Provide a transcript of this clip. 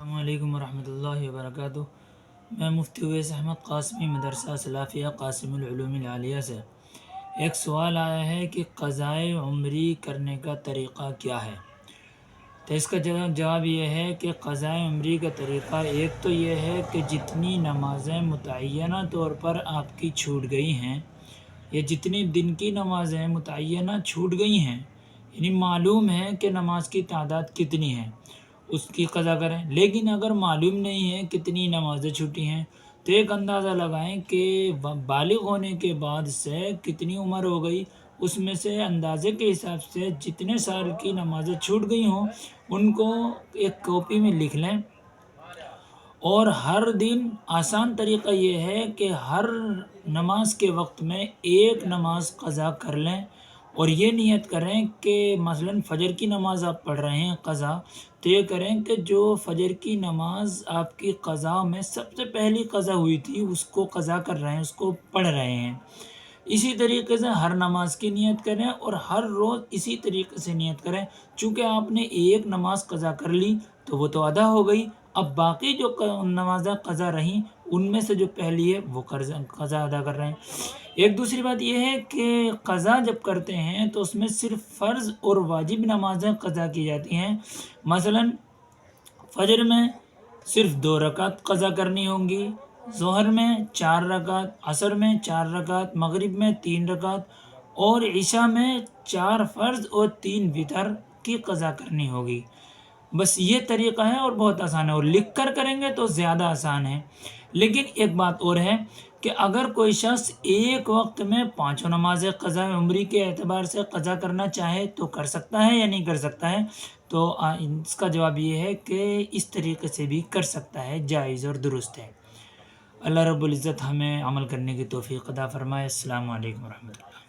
السلام علیکم ورحمۃ اللہ وبرکاتہ۔ میں مفتی اویس احمد قاسمی مدرسہ سلافیہ قاسم العلوم العالیہ سے ایک سوال آیا ہے کہ قضائے عمری کرنے کا طریقہ کیا ہے؟ تو اس کا جواب یہ ہے کہ قضائے عمری کا طریقہ ایک تو یہ ہے کہ جتنی نمازیں متعینہ طور پر آپ کی چھوٹ گئی ہیں یا جتنی دن کی نمازیں متعینہ چھوٹ گئی ہیں، یعنی معلوم ہے کہ نماز کی تعداد کتنی ہے، اس کی قضا کریں۔ لیکن اگر معلوم نہیں ہے کتنی نمازیں چھوٹی ہیں تو ایک اندازہ لگائیں کہ بالغ ہونے کے بعد سے کتنی عمر ہو گئی، اس میں سے اندازے کے حساب سے جتنے سال کی نمازیں چھوٹ گئی ہوں ان کو ایک کاپی میں لکھ لیں، اور ہر دن آسان طریقہ یہ ہے کہ ہر نماز کے وقت میں ایک نماز قضا کر لیں، اور یہ نیت کریں کہ مثلا فجر کی نماز آپ پڑھ رہے ہیں قضا، تو یہ کریں کہ جو فجر کی نماز آپ کی قضا میں سب سے پہلی قضا ہوئی تھی اس کو قضا کر رہے ہیں، اس کو پڑھ رہے ہیں۔ اسی طریقے سے ہر نماز کی نیت کریں اور ہر روز اسی طریقے سے نیت کریں۔ چونکہ آپ نے ایک نماز قضا کر لی تو وہ تو ادا ہو گئی، اب باقی جو نمازیں قضا رہیں ان میں سے جو پہلی ہے وہ قضا ادا کر رہے ہیں۔ ایک دوسری بات یہ ہے کہ قضا جب کرتے ہیں تو اس میں صرف فرض اور واجب نمازیں قضا کی جاتی ہیں۔ مثلا فجر میں صرف 2 رکعت قضا کرنی ہوں گی، ظہر میں 4 رکعت، عصر میں 4 رکعت، مغرب میں 3 رکعت، اور عشاء میں 4 فرض اور 3 وتر کی قضا کرنی ہوگی۔ بس یہ طریقہ ہے اور بہت آسان ہے، اور لکھ کر کریں گے تو زیادہ آسان ہے۔ لیکن ایک بات اور ہے کہ اگر کوئی شخص ایک وقت میں 5 نمازیں قضاء عمری کے اعتبار سے قضا کرنا چاہے تو کر سکتا ہے یا نہیں کر سکتا ہے؟ تو اس کا جواب یہ ہے کہ اس طریقے سے بھی کر سکتا ہے، جائز اور درست ہے۔ اللہ رب العزت ہمیں عمل کرنے کی توفیق عطا فرمائے۔ السلام علیکم ورحمۃ اللہ۔